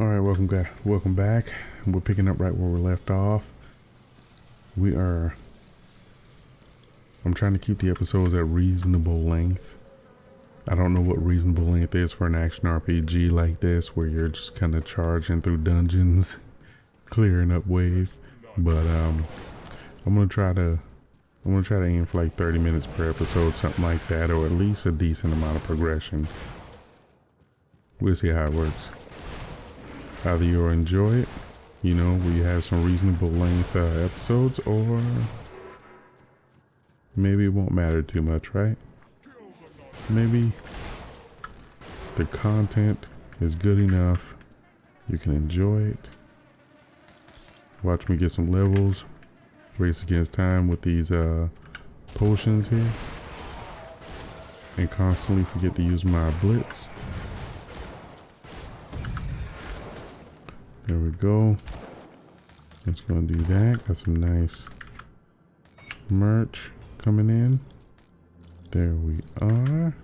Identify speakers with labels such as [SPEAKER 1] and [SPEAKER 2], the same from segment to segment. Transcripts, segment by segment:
[SPEAKER 1] Alright, welcome back. We're picking up right where we left off. I'm trying to keep the episodes at reasonable length. I don't know what reasonable length is for an action RPG like this, where you're just kind of charging through dungeons, clearing up wave. But I'm gonna try to aim for like 30 minutes per episode, something like that, or at least a decent amount of progression. We'll see how it works. Either you'll enjoy it, you know, we have some reasonable length episodes, or maybe it won't matter too much, right? Maybe the content is good enough, you can enjoy it. Watch me get some levels, race against time with these potions here, and constantly forget to use my blitz. There we go. It's gonna do that. Got some nice merch coming in. There we are.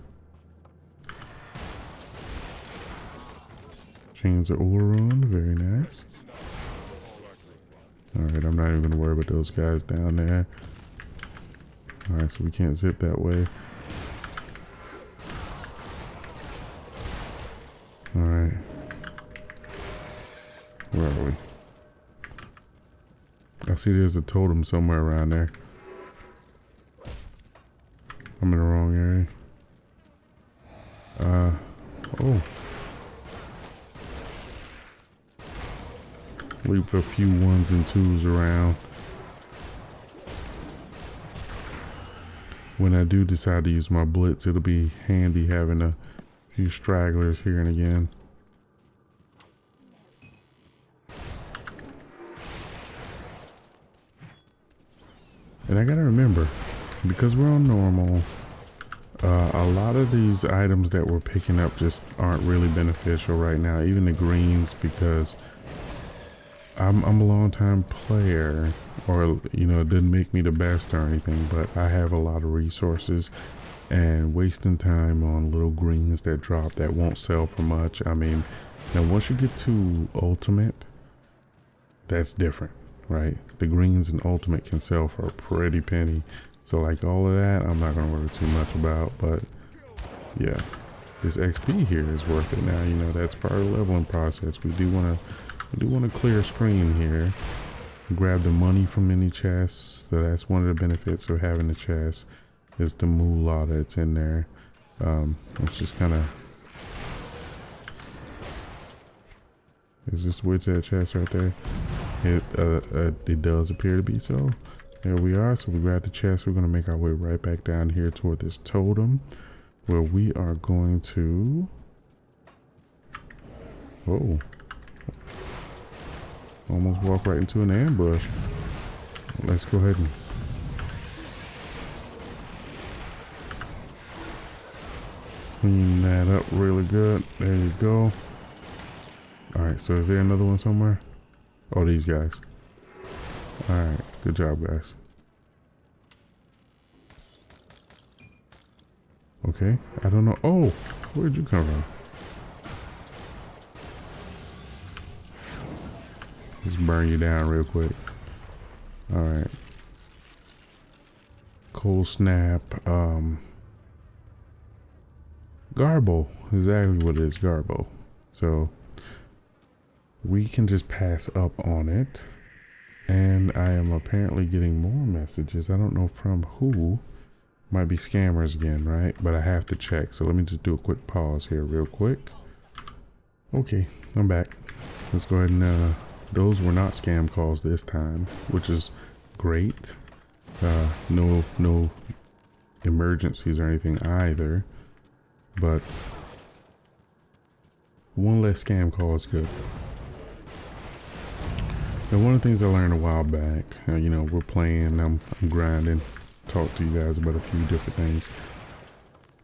[SPEAKER 1] Chains of Ulrond, very nice. Alright, I'm not even gonna worry about those guys down there. Alright, so we can't zip that way. Alright. Where are we? I see there's a totem somewhere around there. I'm in the wrong area. Oh. Leave a few ones and twos around. When I do decide to use my blitz, it'll be handy having a few stragglers here and again. And I gotta remember, because we're on normal, a lot of these items that we're picking up just aren't really beneficial right now. Even the greens, because I'm a long time player, or you know, it didn't make me the best or anything, but I have a lot of resources, and wasting time on little greens that drop that won't sell for much. I mean, now once you get to ultimate, that's different. Right, the greens and ultimate can sell for a pretty penny, so like all of that I'm not gonna worry too much about. But yeah, this XP here is worth it now. You know, that's part of the leveling process. We do want to clear a screen here, grab the money from any chests. So that's one of the benefits of having the chest, is the moolah that's in there. It's just kind of, is this which that chest right there? It does appear to be so. There we are. So we grab the chest. We're going to make our way right back down here toward this totem, where we are going to, oh, almost walk right into an ambush. Let's go ahead and clean that up really good. There you go. All right, so is there another one somewhere? Oh, these guys. Alright, good job, guys. Okay, I don't know. Oh, where'd you come from? Just burn you down real quick. Alright. Cold snap. Garbo. Exactly what it is, Garbo. So we can just pass up on it, and I am apparently getting more messages. I don't know from who. Might be scammers again, right? But I have to check, so let me just do a quick pause here real quick. Okay, I'm back. Let's go ahead and those were not scam calls this time, which is great. No emergencies or anything either, but one less scam call is good. And one of the things I learned a while back, you know, we're playing, I'm grinding, talk to you guys about a few different things.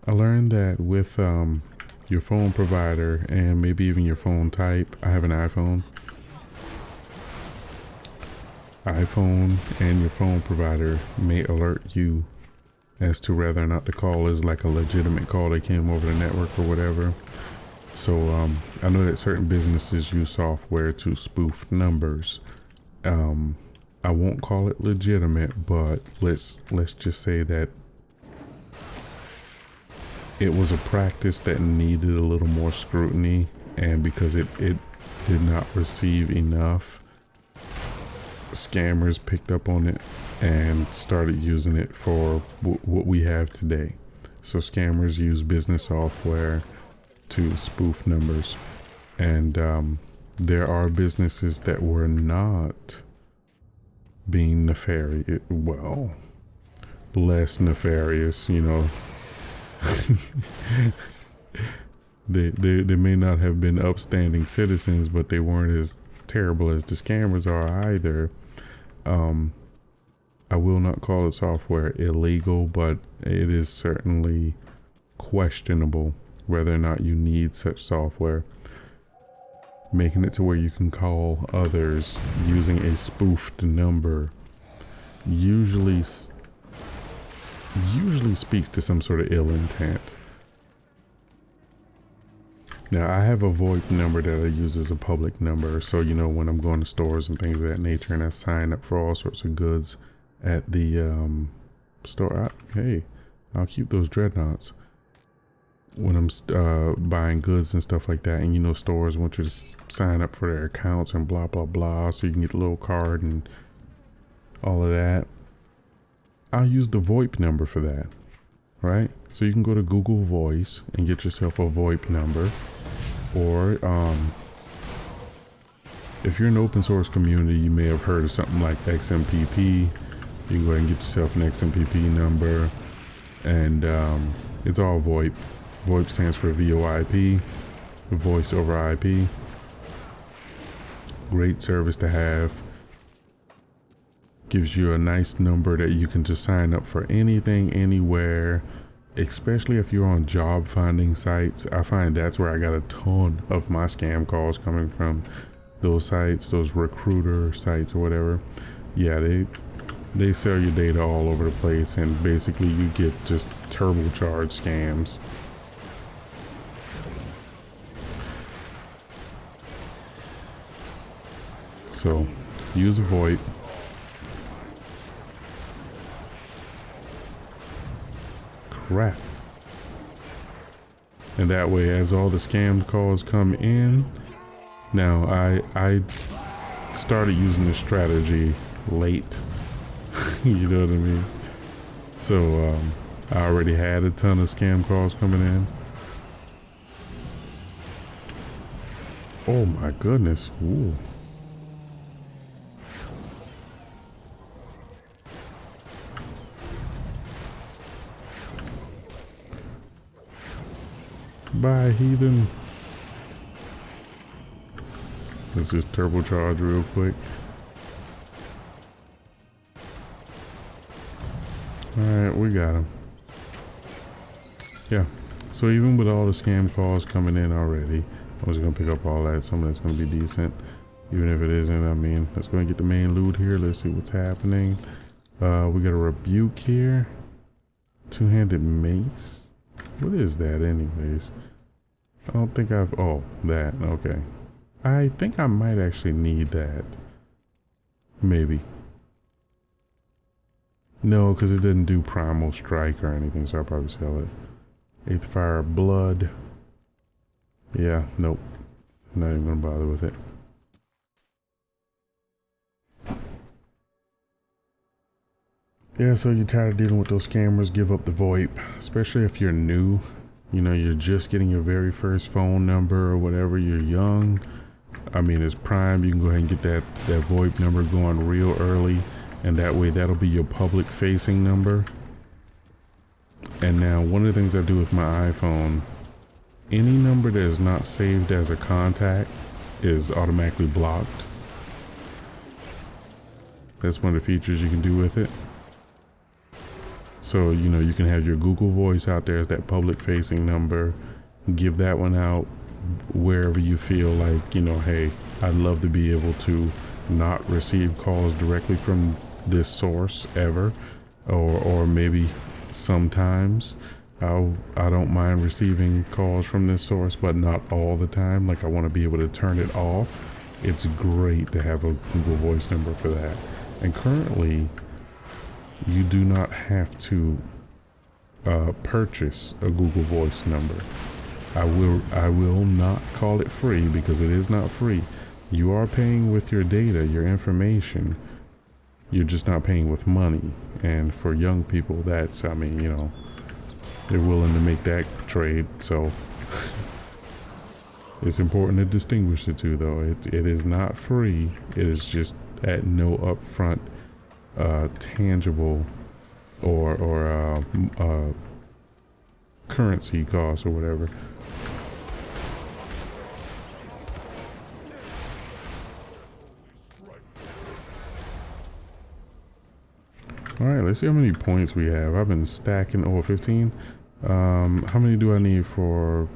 [SPEAKER 1] I learned that with your phone provider, and maybe even your phone type, I have an iPhone and your phone provider may alert you as to whether or not the call is like a legitimate call that came over the network or whatever. So I know that certain businesses use software to spoof numbers. I won't call it legitimate, but let's just say that it was a practice that needed a little more scrutiny, and because it did not receive enough, scammers picked up on it and started using it for what we have today. So scammers use business software to spoof numbers, and there are businesses that were not being nefarious, well, less nefarious, you know. they may not have been upstanding citizens, but they weren't as terrible as the scammers are either. I will not call it software illegal, but it is certainly questionable whether or not you need such software. Making it to where you can call others using a spoofed number usually speaks to some sort of ill intent. Now, I have a VoIP number that I use as a public number, so you know, when I'm going to stores and things of that nature, and I sign up for all sorts of goods at the store. Hey, I'll keep those dreadnoughts. When I'm buying goods and stuff like that, and you know, stores want you to sign up for their accounts and blah blah blah, so you can get a little card and all of that. I'll use the VoIP number for that, right? So you can go to Google Voice and get yourself a VoIP number, or if you're an open source community, you may have heard of something like XMPP. You can go ahead and get yourself an XMPP number, and it's all VoIP. VoIP stands for VoIP, Voice over IP. Great service to have. Gives you a nice number that you can just sign up for anything, anywhere, especially if you're on job finding sites. I find that's where I got a ton of my scam calls coming from. Those sites, those recruiter sites or whatever. Yeah, they sell your data all over the place, and basically you get just turbocharged scams. So use a VoIP. Crap. And that way, as all the scam calls come in, now I started using this strategy late. You know what I mean? So I already had a ton of scam calls coming in. Oh my goodness. Ooh. Bye, heathen. Let's just turbocharge real quick. Alright, we got him. Yeah, so even with all the scam calls coming in already, I was going to pick up all that. Some of that's going to be decent. Even if it isn't, I mean, let's go and get the main loot here. Let's see what's happening. We got a rebuke here. Two-handed mace. What is that anyways? I don't think I've... Oh, that. Okay. I think I might actually need that. Maybe. No, because it didn't do primal strike or anything, so I'll probably sell it. Eighth Fire Blood. Yeah, nope. Not even going to bother with it. Yeah, so you're tired of dealing with those scammers, give up the VoIP. Especially if you're new. You know, you're just getting your very first phone number or whatever, you're young. I mean, it's prime. You can go ahead and get that VoIP number going real early. And that way, that'll be your public facing number. And now, one of the things I do with my iPhone, any number that is not saved as a contact is automatically blocked. That's one of the features you can do with it. So, you know, you can have your Google Voice out there as that public facing number. Give that one out wherever you feel like, you know, hey, I'd love to be able to not receive calls directly from this source ever. Or maybe sometimes. I don't mind receiving calls from this source, but not all the time. Like I want to be able to turn it off. It's great to have a Google Voice number for that. And currently, you do not have to purchase a Google Voice number. I will not call it free because it is not free. You are paying with your data, your information. You're just not paying with money. And for young people, that's, I mean, you know, they're willing to make that trade. So it's important to distinguish the two, though. It is not free. It is just at no upfront tangible or currency cost or whatever. Alright, let's see how many points we have. I've been stacking, 15. How many do I need for...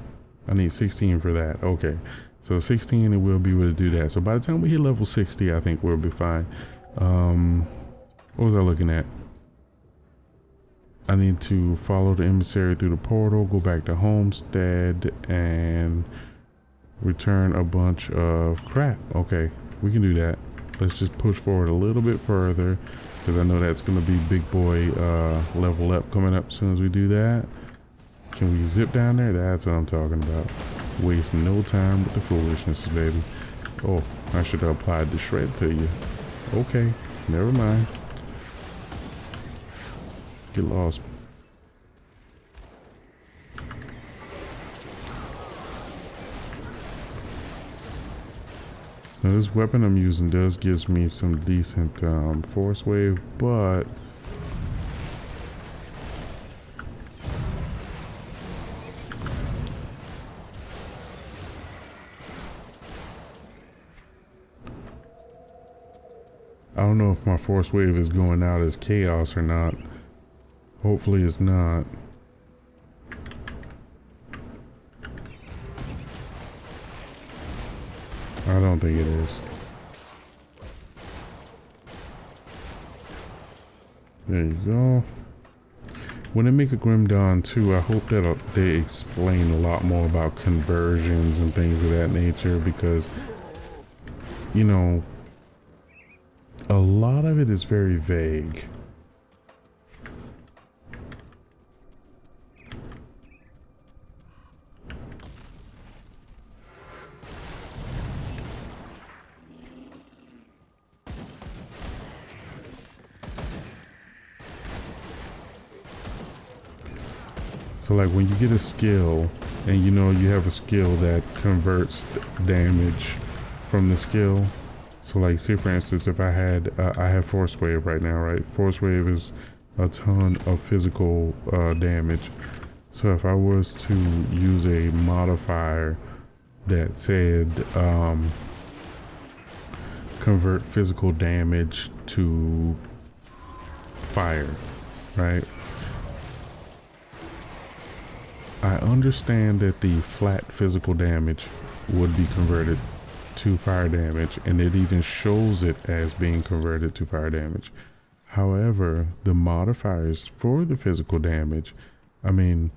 [SPEAKER 1] I need 16 for that. Okay, so 16 and we'll be able to do that. So by the time we hit level 60, I think we'll be fine. What was I looking at? I need to follow the emissary through the portal, go back to Homestead, and return a bunch of crap. Okay, we can do that. Let's just push forward a little bit further, because I know that's going to be big boy level up coming up as soon as we do that. Can we zip down there? That's what I'm talking about. Waste no time with the foolishness, baby. Oh, I should have applied the shred to you. Okay, never mind. Get lost. Now this weapon I'm using does gives me some decent Forcewave, but I don't know if my Forcewave is going out as chaos or not. Hopefully it's not. I don't think it is. There you go. When they make a Grim Dawn 2, I hope that they explain a lot more about conversions and things of that nature, because, you know, a lot of it is very vague. So like when you get a skill and you know you have a skill that converts damage from the skill. So like say for instance, if I have Forcewave right now, right? Forcewave is a ton of physical damage. So if I was to use a modifier that said convert physical damage to fire, right? I understand that the flat physical damage would be converted to fire damage, and it even shows it as being converted to fire damage. However, the modifiers for the physical damage, I mean,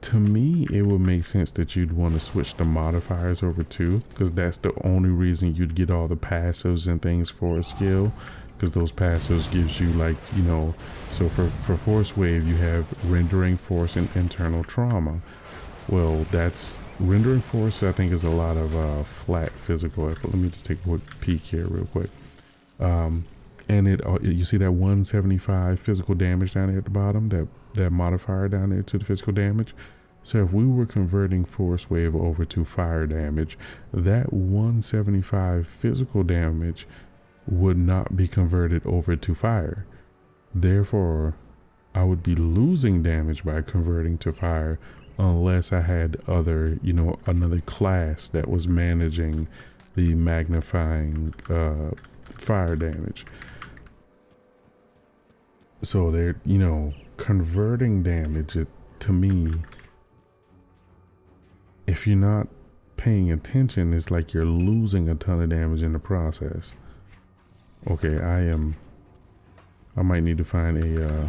[SPEAKER 1] to me, it would make sense that you'd want to switch the modifiers over too, because that's the only reason you'd get all the passives and things for a skill. Because those passives gives you, like, you know, so for Forcewave you have rendering force and internal trauma. Well, that's rendering force, I think, is a lot of flat physical effort. Let me just take a quick peek here real quick. And you see that 175 physical damage down there at the bottom, that modifier down there to the physical damage. So if we were converting Forcewave over to fire damage, that 175 physical damage would not be converted over to fire. Therefore, I would be losing damage by converting to fire unless I had other, you know, another class that was managing the magnifying fire damage. So they're, you know, converting damage, to me, if you're not paying attention, it's like you're losing a ton of damage in the process. Okay, I might need to find a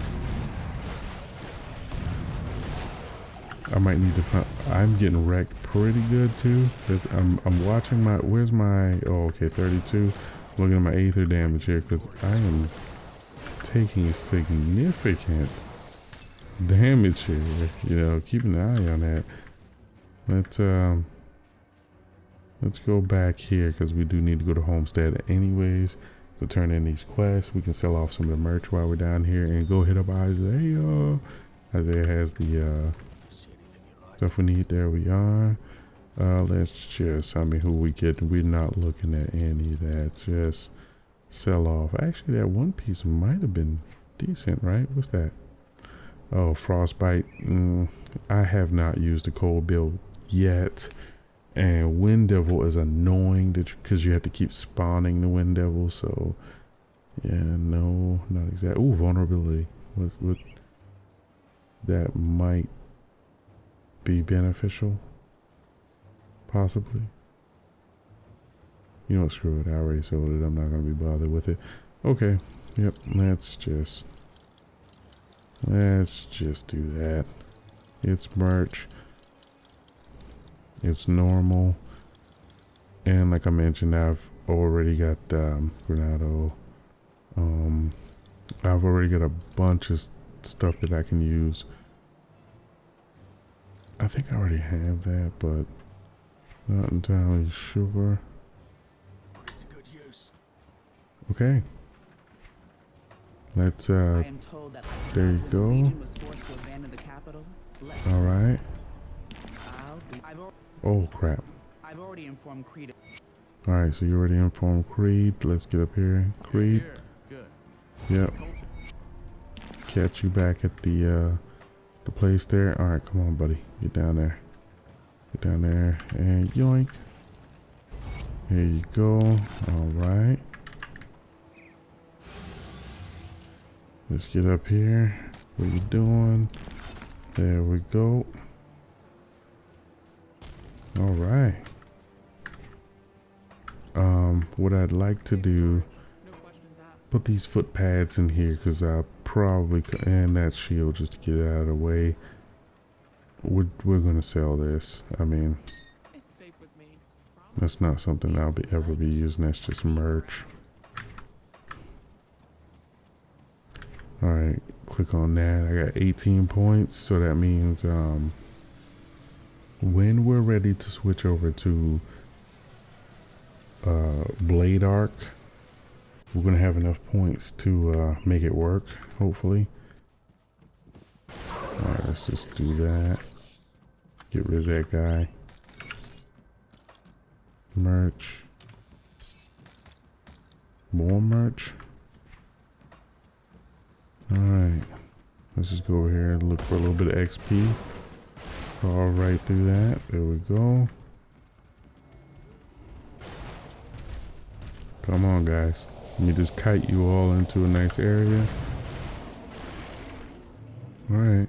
[SPEAKER 1] I might need to find. I'm getting wrecked pretty good too. Cause I'm watching my. Where's my? Oh, okay, 32. Looking at my aether damage here because I am taking significant damage here. You know, keep an eye on that. Let's go back here because we do need to go to Homestead anyways to turn in these quests. We can sell off some of the merch while we're down here and go hit up Isaiah. Isaiah has the stuff we need. There we are. Let's just, I mean, who we get? We're not looking at any of that. Just sell off. Actually, that one piece might have been decent, right? What's that? Oh, Frostbite. I have not used the cold build yet. And Wind Devil is annoying because you have to keep spawning the Wind Devil. So, yeah, no, not exactly. Ooh, vulnerability. What? That might be beneficial. Possibly. You know what, screw it. I already sold it. I'm not going to be bothered with it. Okay. Yep. Let's just do that. It's merch. It's normal. And like I mentioned, I've already got Granado. I've already got a bunch of stuff that I can use. I think I already have that, but not entirely sure. Okay. Let's there you go. All right. Oh crap.
[SPEAKER 2] I've already informed Creed.
[SPEAKER 1] All right, so you already informed Creed. Let's get up here, Creed. Yep. Catch you back at the place there. All right, come on, buddy. Get down there. Get down there and yoink. Here you go. All right. Let's get up here. What are you doing? There we go. All right. What I'd like to do, put these foot pads in here because I probably could, and that shield just to get it out of the way. We're gonna sell this. I mean, that's not something I'll ever be using. That's just merch. All right, click on that. I got 18 points, so that means when we're ready to switch over to Blade Arc, we're gonna have enough points to make it work, hopefully. All right, let's just do that. Get rid of that guy. Merch. More merch. All right, let's just go over here and look for a little bit of XP. All right through that. There we go. Come on, guys. Let me just kite you all into a nice area. All right.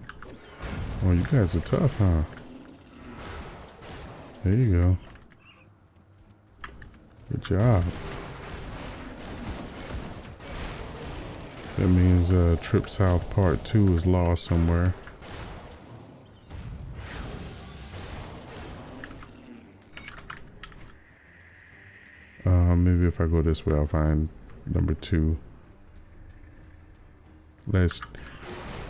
[SPEAKER 1] Oh, you guys are tough, huh? There you go. Good job. That means Trip South Part 2 is lost somewhere. Maybe if I go this way, I'll find number 2.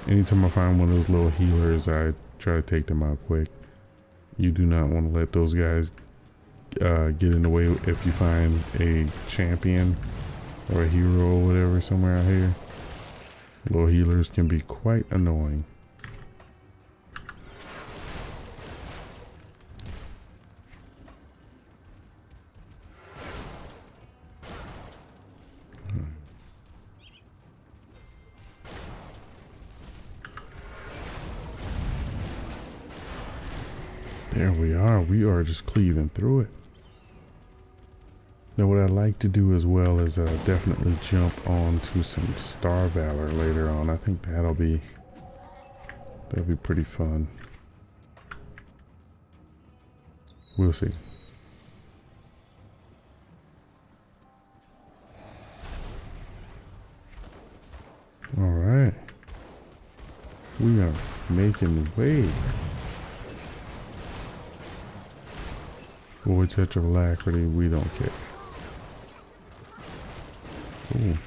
[SPEAKER 1] Anytime I find one of those little healers, I try to take them out quick. You do not want to let those guys get in the way if you find a champion or a hero or whatever somewhere out here. Little healers can be quite annoying. There we are. We are just cleaving through it. Now what I'd like to do as well is definitely jump onto some Star Valor later on. I think that'll be pretty fun. We'll see. All right. We are making way. Void Touch of Alacrity, we don't care. Ooh,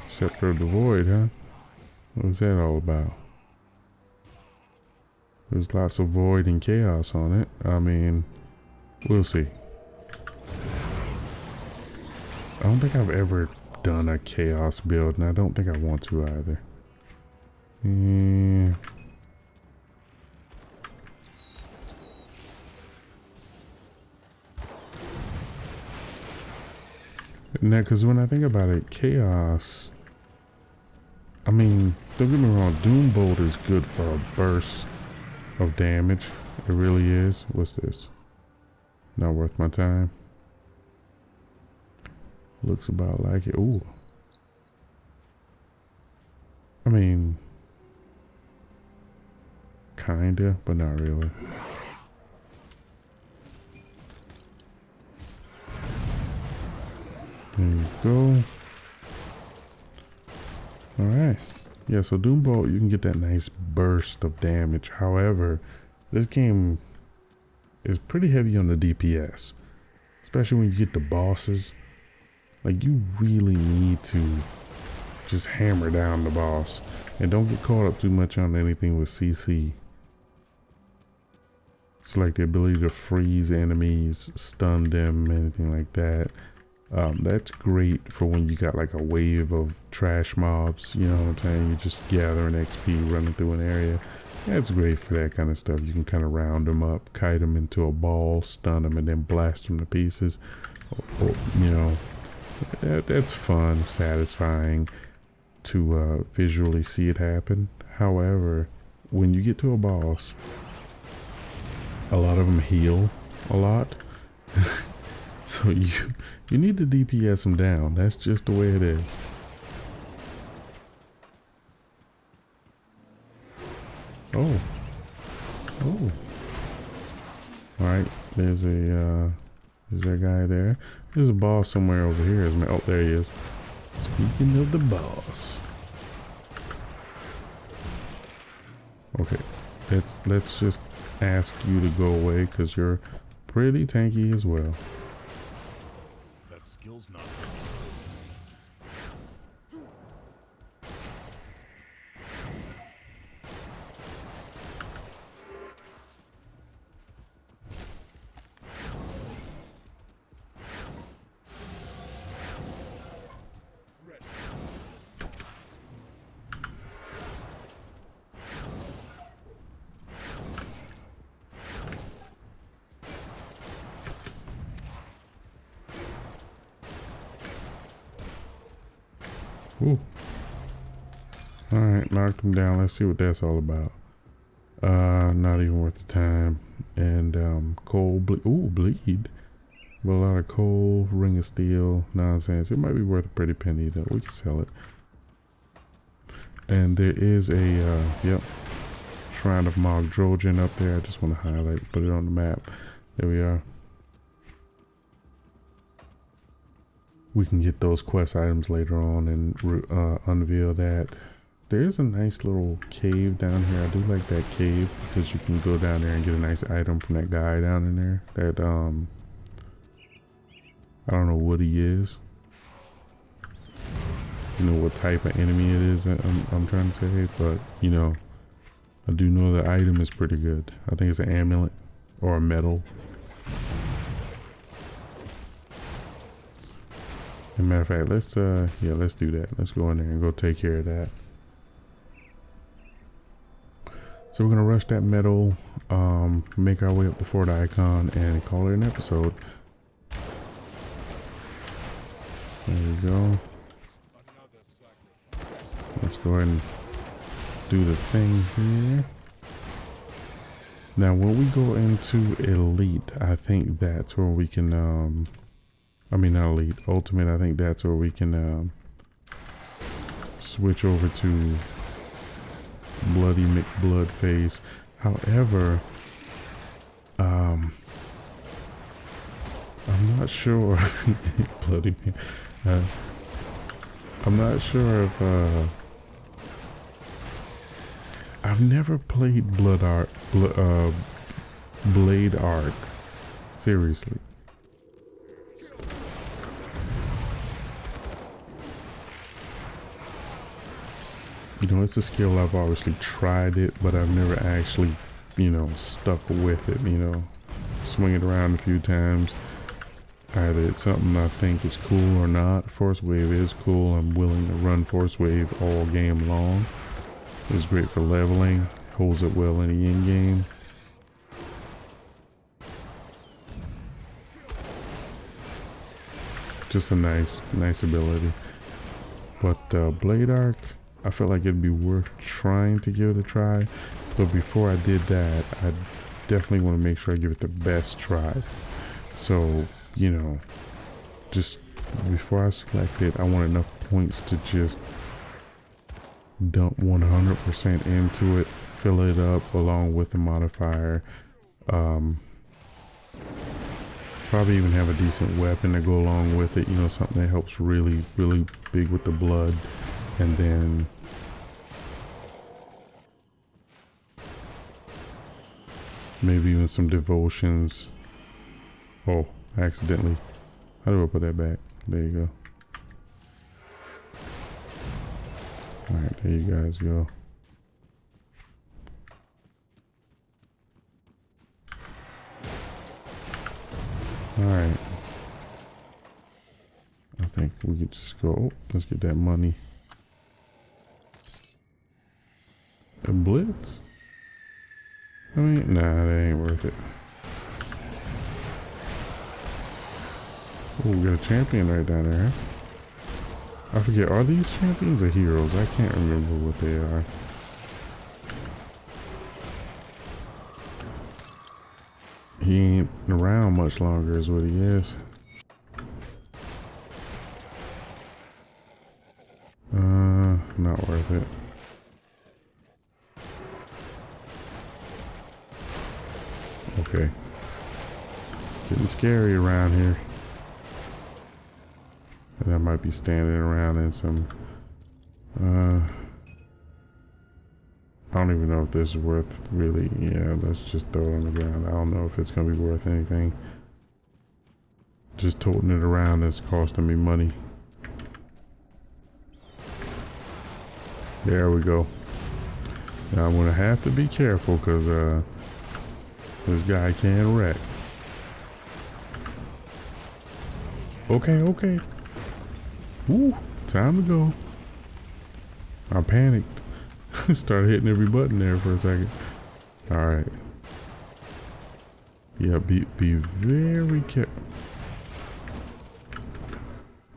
[SPEAKER 1] Scepter of the Void, huh? What's that all about? There's lots of void and chaos on it. I mean, we'll see. I don't think I've ever done a chaos build, and I don't think I want to either. Yeah. Now, because when I think about it, chaos, I mean, don't get me wrong, Doombolt is good for a burst of damage. It really is. What's this? Not worth my time. Looks about like it. Ooh. I mean, kinda, but not really. There you go. Alright. Yeah, so Doombolt, you can get that nice burst of damage. However, this game is pretty heavy on the DPS. Especially when you get the bosses. Like, you really need to just hammer down the boss. And don't get caught up too much on anything with CC. It's like the ability to freeze enemies, stun them, anything like that. That's great for when you got like a wave of trash mobs, you know what I'm saying? You're just gathering XP, running through an area. That's great for that kind of stuff. You can kind of round them up, kite them into a ball, stun them, and then blast them to pieces. Or, you know, that's fun, satisfying to visually see it happen. However, when you get to a boss, a lot of them heal a lot. So you need to DPS them down. That's just the way it is. Oh. Oh. Alright, there's that guy there. There's a boss somewhere over here. Oh, there he is. Speaking of the boss. Okay. Let's just ask you to go away because you're pretty tanky as well.
[SPEAKER 3] That skill's not.
[SPEAKER 1] Ooh. Alright, knocked him down. Let's see what that's all about. Not even worth the time. And coal bleed. Ooh, bleed. But a lot of coal, ring of steel, nonsense. It might be worth a pretty penny though. We can sell it. And there is a yep, Shrine of Mogdrogen up there. I just want to highlight, put it on the map. There we are. We can get those quest items later on and unveil that. There's a nice little cave down here. I do like that cave because you can go down there and get a nice item from that guy down in there. That I don't know what he is. You know what type of enemy it is. I'm trying to say, but you know, I do know the item is pretty good. I think it's an amulet or a medal. As a matter of fact, let's do that. Let's go in there and go take care of that. So we're gonna rush that medal, make our way up before the Ikon and call it an episode. There we go. Let's go ahead and do the thing here. Now when we go into Elite, I think that's where we can I mean, not Elite, Ultimate. I think that's where we can switch over to Bloody McBloodface. However, I'm not sure. Bloody. I'm not sure if I've never played Blade Arc. Seriously. You know, it's a skill I've obviously tried it, but I've never actually, you know, stuck with it, you know. Swing it around a few times. Either it's something I think is cool or not. Forcewave is cool. I'm willing to run Forcewave all game long. It's great for leveling. Holds up well in the end game. Just a nice ability. But Blade Arc, I felt like it'd be worth trying to give it a try. But before I did that, I definitely want to make sure I give it the best try. So, you know, just before I select it, I want enough points to just dump 100% into it, fill it up along with the modifier. Probably even have a decent weapon to go along with it, you know, something that helps really big with the blood. And then maybe even some devotions. Oh, accidentally. How do I put that back? There you go. Alright, there you guys go. Alright. I think we could just go. Oh, let's get that money. A blitz? I mean, nah, that ain't worth it. Oh, we got a champion right down there. I forget, are these champions or heroes? I can't remember what they are. He ain't around much longer is what he is. Not worth it. Okay. Getting scary around here. And I might be standing around in some I don't even know if this is worth really. Yeah, let's just throw it on the ground. I don't know if it's gonna be worth anything. Just toting it around is costing me money. There we go. Now I'm gonna have to be careful because this guy can wreck. Okay. Woo, time to go. I panicked. Started hitting every button there for a second. Alright. Yeah, be very careful.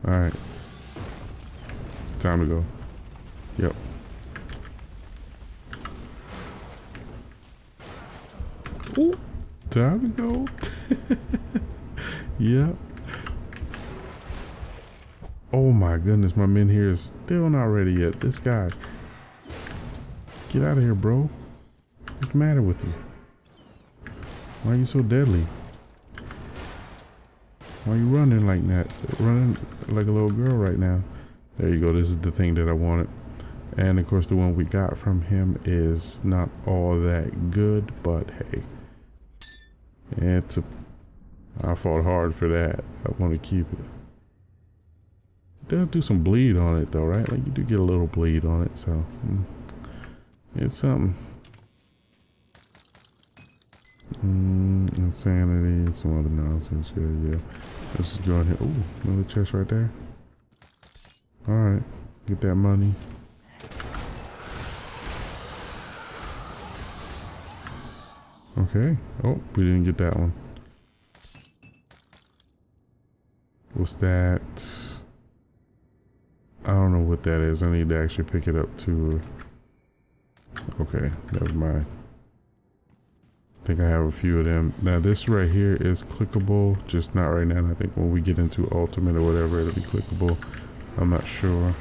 [SPEAKER 1] Alright. Time to go. Yep. Ooh, time to go. Yep. Oh my goodness, my men here is still not ready yet. This guy. Get out of here, bro. What's the matter with you? Why are you so deadly? Why are you running like that? Running like a little girl right now. There you go. This is the thing that I wanted. And of course the one we got from him is not all that good, but hey. I fought hard for that. I want to keep it. It does do some bleed on it though, right? Like you do get a little bleed on it, so it's something. Insanity, some other nonsense. Yeah. Let's just go in here. Ooh, another chest right there. Alright, get that money. Okay. Oh, we didn't get that one. What's that? I don't know what that is. I need to actually pick it up too. Okay, never mind. I think I have a few of them. Now this right here is clickable, just not right now. And I think when we get into ultimate or whatever, it'll be clickable. I'm not sure.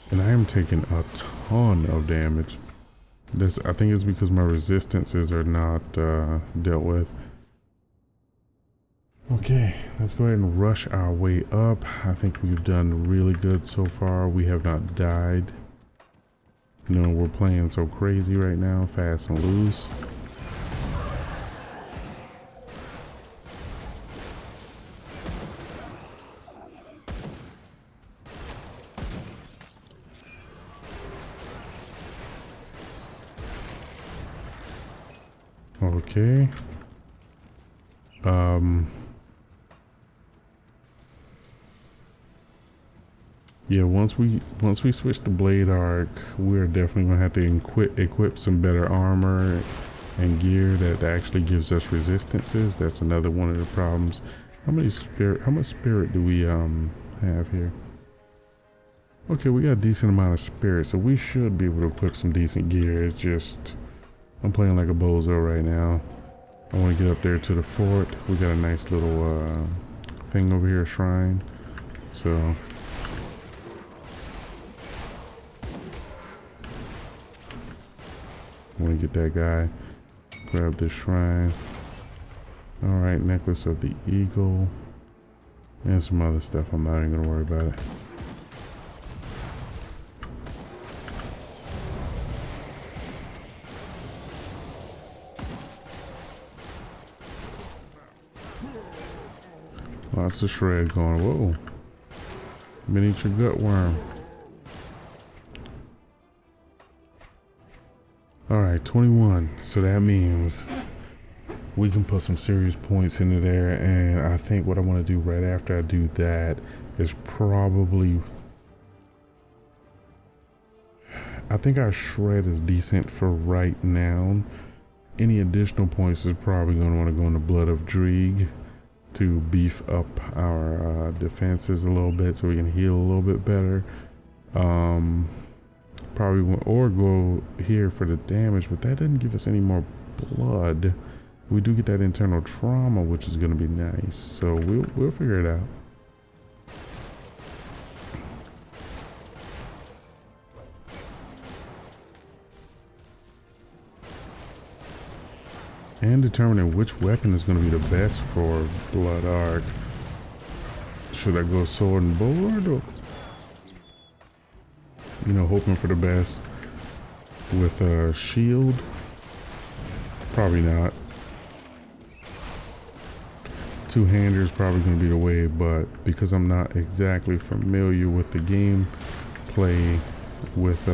[SPEAKER 1] And I am taking a ton of damage. This, I think it's because my resistances are not dealt with. Okay, let's go ahead and rush our way up. I think we've done really good so far. We have not died. You know, we're playing so crazy right now, fast and loose. Okay. Yeah, once we switch to blade arc, we're definitely gonna have to equip some better armor and gear that actually gives us resistances. That's another one of the problems. How much spirit do we have here? Okay, we got a decent amount of spirit, so we should be able to equip some decent gear. It's just I'm playing like a bozo right now. I want to get up there to the fort. We got a nice little thing over here, a shrine. So I want to get that guy. Grab this shrine. Alright, necklace of the eagle. And some other stuff. I'm not even going to worry about it. Lots of shred going. Whoa. Miniature gut worm. Alright, 21. So that means we can put some serious points into there. And I think what I want to do right after I do that is probably... I think our shred is decent for right now. Any additional points is probably going to want to go in the blood of Dreeg to beef up our defenses a little bit so we can heal a little bit better. Probably or go here for the damage, but that doesn't give us any more blood. We do get that internal trauma, which is going to be nice. So we'll figure it out. And determining which weapon is going to be the best for blood arc. Should I go sword and board, or you know, hoping for the best with a shield? Probably not. Two-hander is probably going to be the way, but because I'm not exactly familiar with the gameplay with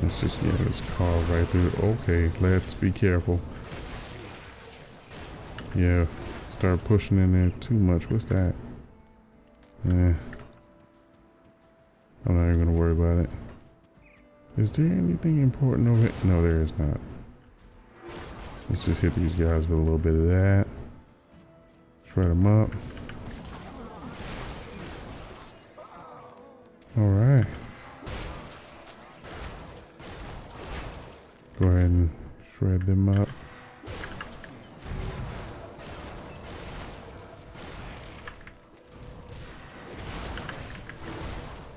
[SPEAKER 1] let's just get this carve right through. Okay, let's be careful. Yeah, start pushing in there too much. What's that? I'm not even gonna worry about it. Is there anything important over it? No, there is not. Let's just hit these guys with a little bit of that. Shred them up. All right. Go ahead and shred them up.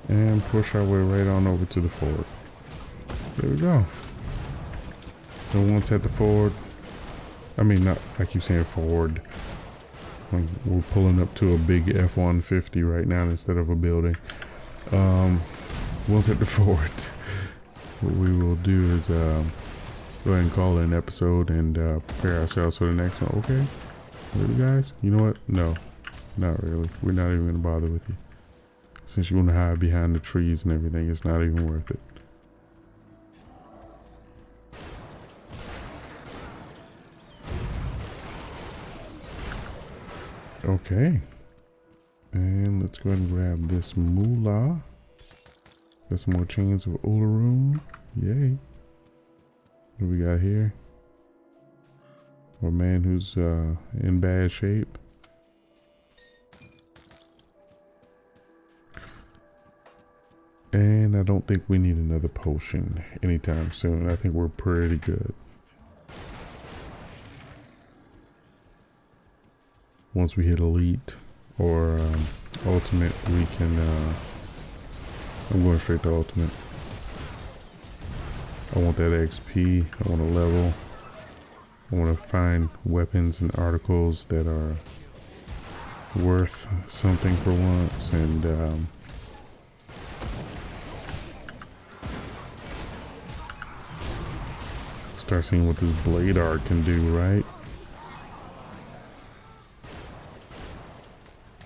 [SPEAKER 1] And push our way right on over to the fort. There we go. So once at the fort, I mean, not, I keep saying forward. We're pulling up to a big F-150 right now instead of a building. Once at the fort, what we will do is go ahead and call it an episode and prepare ourselves for the next one. Okay? Really, guys? You know what? No, not really. We're not even going to bother with you. Since you're going to hide behind the trees and everything, it's not even worth it. Okay. And let's go ahead and grab this moolah. Got some more chains of Uluru. Yay. What do we got here? A man who's in bad shape. And I don't think we need another potion anytime soon. I think we're pretty good. Once we hit elite or ultimate, we can I'm going straight to ultimate. I want that XP. I want to level. I want to find weapons and articles that are worth something for once, and start seeing what this blade art can do, right?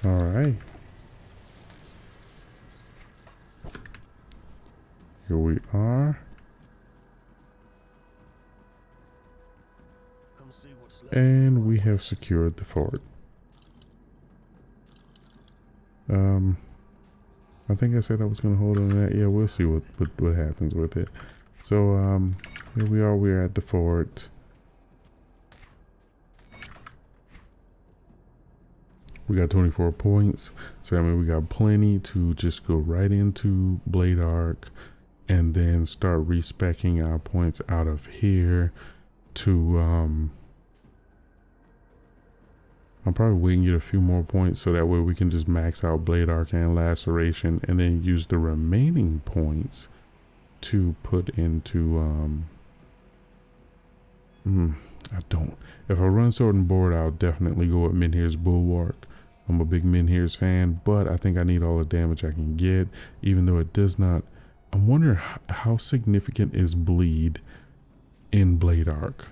[SPEAKER 1] Alright. Here we are. And we have secured the fort. I think I said I was going to hold on to that. Yeah, we'll see what happens with it. So, here we are. We're at the fort. We got 24 points. So, I mean, we got plenty to just go right into Blade Arc and then start respecking our points out of here to, I'm probably waiting to get a few more points so that way we can just max out Blade Arc and Laceration and then use the remaining points to put into if I run Sword and Board, I'll definitely go with Menhir's Bulwark. I'm a big Menhir's fan, but I think I need all the damage I can get, even though it does not. I'm wondering how significant is bleed in Blade Arc.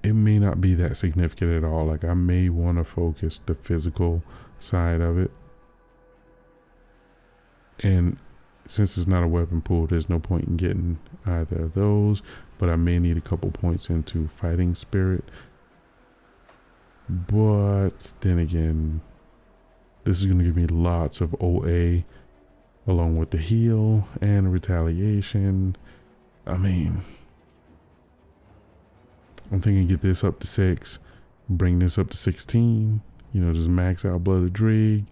[SPEAKER 1] It may not be that significant at all. Like, I may want to focus the physical side of it. And since it's not a weapon pool, there's no point in getting either of those. But I may need a couple points into Fighting Spirit. But then again, this is going to give me lots of OA along with the heal and retaliation. I mean, I'm thinking get this up to 6, bring this up to 16, you know, just max out Blood Drig,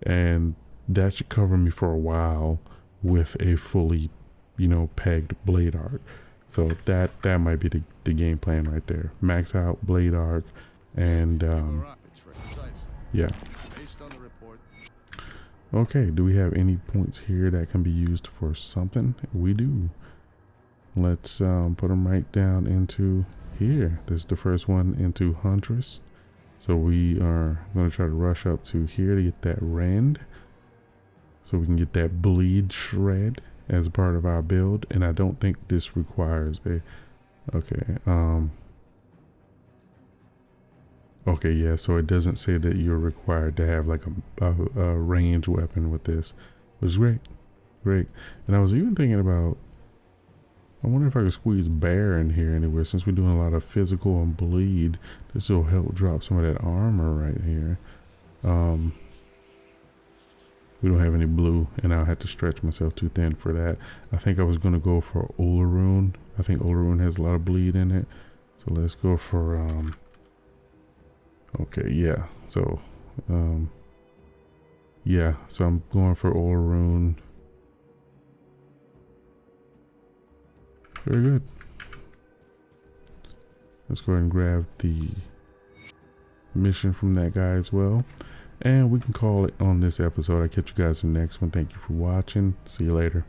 [SPEAKER 1] and that should cover me for a while with a fully, you know, pegged Blade Arc. So that might be the game plan right there. Max out Blade Arc and yeah. Okay, do we have any points here that can be used for something? We do. Let's put them right down into here. This is the first one into Huntress. So we are going to try to rush up to here to get that Rend. So we can get that Bleed Shred as part of our build. And I don't think this requires a... Okay. Okay, yeah, so it doesn't say that you're required to have like a range weapon with this. Which is great. Great. And I was even thinking about... I wonder if I could squeeze Bear in here anywhere, since we're doing a lot of physical and bleed. This will help drop some of that armor right here. We don't have any blue, and I'll have to stretch myself too thin for that. I think I was going to go for Olaroon. I think Olaroon has a lot of bleed in it. So let's go for... Okay, yeah. So, yeah. So I'm going for Olaroon. Very good. Let's go ahead and grab the mission from that guy as well. And we can call it on this episode. I'll catch you guys in the next one. Thank you for watching. See you later.